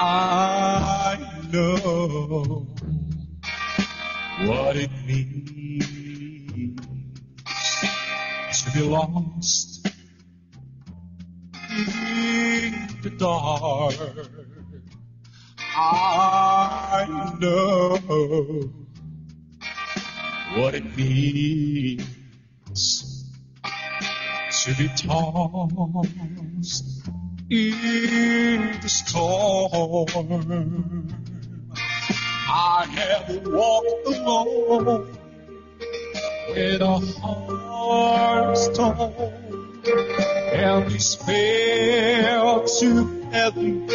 I know what it means to be lost in the dark. I know what it means to be tossed in the storm. I have walked alone with a heart of stone, and despair too heavy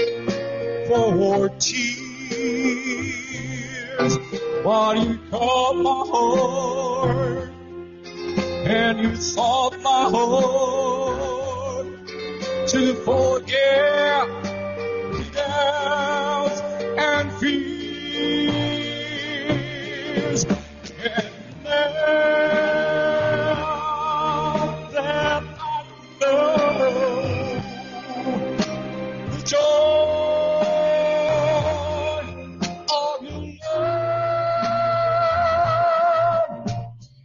for tears. But you caught my heart, and you taught my heart to forget the doubts and fears. And now that I know the joy of your love,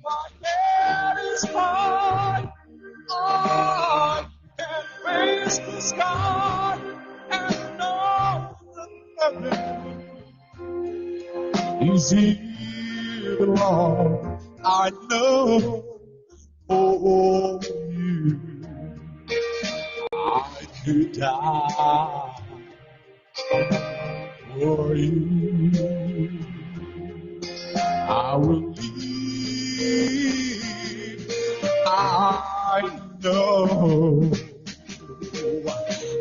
my head is high. I can raise the sky and know that nothing is here long. I know for you I could die for you. I will leave. I know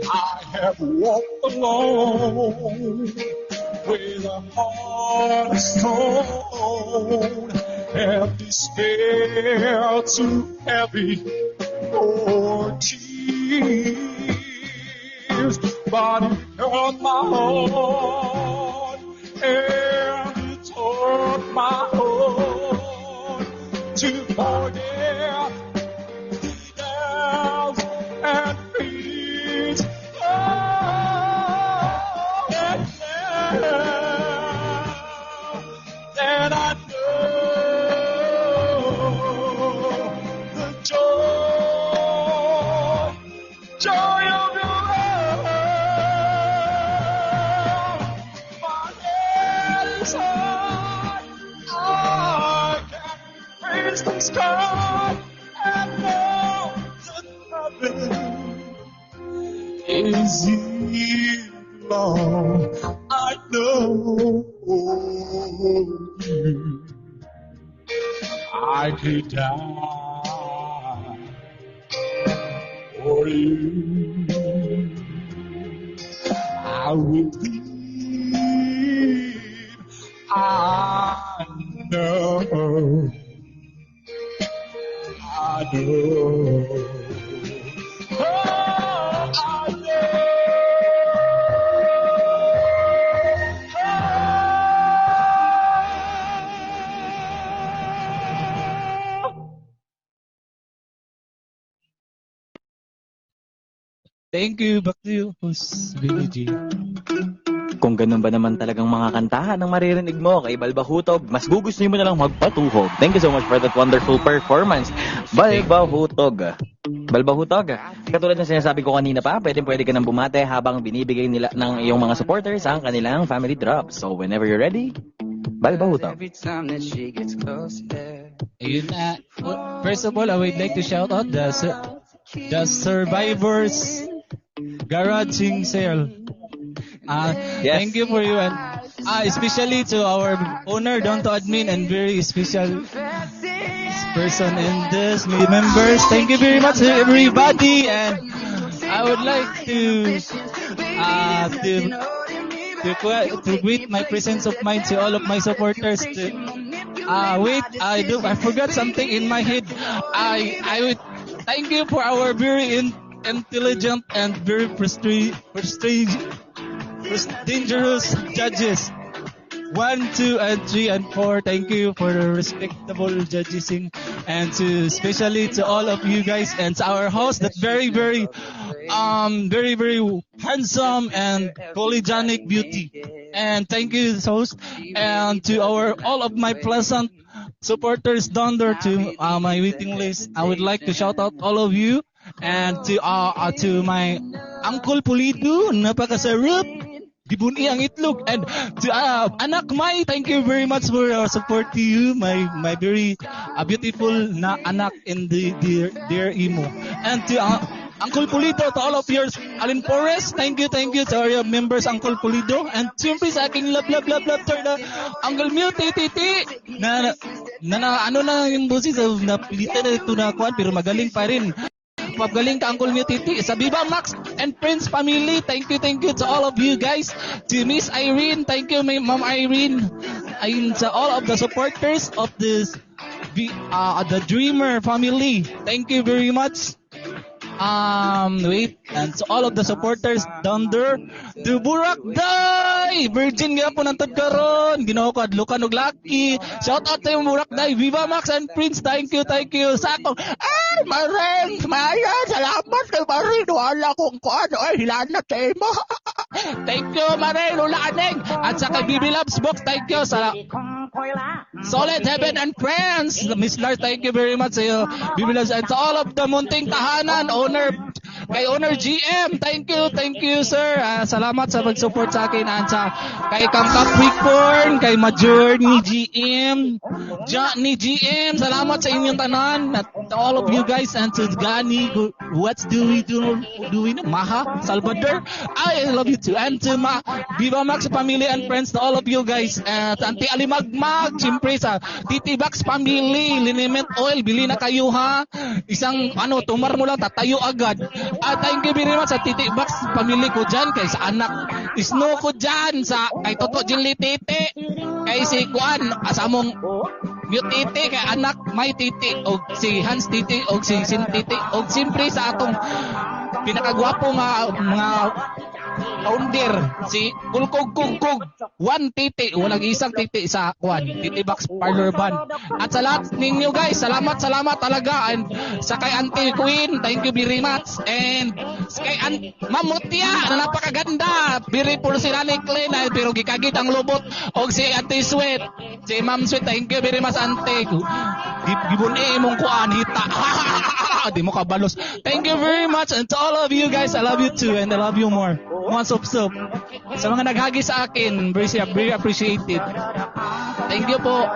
I have walked alone with a heart of stone, and despair too heavy for tears. But you held my heart, and you taught my heart to forget the doubts and fears. Oh, and now that I know the joy of your love, my head is high. I can reach the sky and know that nothing is here long. I know you. I could die for you. I will leave. I know. I know. Oh, I know. Thank you. Back to you, Host Billy G. Kung ganun ba naman talagang mga kantahan ang maririnig mo kay Balbahutog, mas gugustuhin mo na lang magpatuhog. Thank you so much for that wonderful performance, Balbahutog. Balbahutog, katulad ng sinasabi ko kanina pa, pwede ka nang bumate habang binibigay nila ng iyong mga supporters ang kanilang family drops. So whenever you're ready, Balbahutog. Ayun na. First of all, I would like to shout out the Survivors Garaging Sale. Yes. Thank you for you, and especially to our owner, Donto Admin, and very special person in this members. Thank you very much to everybody, and I would like to greet my presence of mind to all of my supporters. I forgot something in my head. I would thank you for our very intelligent and very dangerous judges. 1, 2, and 3, and 4. Thank you for the respectable judging, and especially to all of you guys, and to our host that very very, very handsome and polygenic beauty. And thank you, host, and to all of my pleasant supporters down there to my waiting list. I would like to shout out all of you, and to my Uncle Pulido, napakasarap. Dibuni ang itlog, and to Anak Mai, thank you very much for your support to you, my very beautiful na anak in the dear imo. And to Uncle Pulido, to all of yours, Alin Forrest, thank you to all your members, Uncle Pulido, and siyempre sa aking love turn na Uncle Mew, titi, na ano na yung busis, napilitan na ito na kuhan, pero magaling pa rin. Magaling ka, Uncle Mew Titi. Sa Viva Max and Prince family, thank you to all of you guys. To Miss Irene, thank you, Ma'am Irene. And to all of the supporters of this, the Dreamer family, thank you very much. And to all of the supporters down there, to Burak Day! Virgin nga po ng tagkaroon. Ginawa ko adlukan og lucky. Shout out to yung Burak Day. Viva Max and Prince, thank you. Sa akong, Mareng, Maya, salamat kay Mareng. Wala kong kuhan. Hilanat sa imo. Thank you, Mareng, Lulaneng. At sa kay BB Labs Box, thank you. Sa Solid Heaven and Friends, Miss Lars, thank you very much sa iyo. BB Labs, and to all of the Munting Tahanan, kay Owner GM, thank you sir. Salamat sa pag-support sa akin, at sa kay Kang Capricorn, kay Major ni GM, salamat sa inyong tanan, at to all of you guys, and to Gani, what do we do Maha Salvador, I love you too, and to Viva Max family and friends, to all of you guys, at Auntie Alimagmag, siyempre sa Titi Bax family, liniment oil, bili na kayo ha, isang tumar mo lang, tatayo agad. Thank you very much sa Titi Bax family ko dyan, kay sa anak Snow ko dyan, kay Toto Jilly Titi, kay si Kuan, asamong Mute Titi, kay anak May Titi, o si Hans Titi, o si Sin Titi, o siyempre sa atong pinakagwapo mga founder, si Kulkog 1 titi, walang isang titi sa Kuan, Titi Box Parlor Band. At sa lahat ninyo guys, salamat talaga, and sa kay Auntie Queen, thank you very much, and sa kay Ma'am Mutia, na napakaganda, beautiful si Rani Klein, pero gikagit ang lubot, o si Auntie Sweet, si Ma'am Sweet, thank you very much Auntie, gibuni mong Kuan, hita, di mo kabalos. Thank you very much, and to all of you guys, I love you too, and I love you more. Mga sup-sup. Sa mga naghagi sa akin, very appreciated. Thank you po.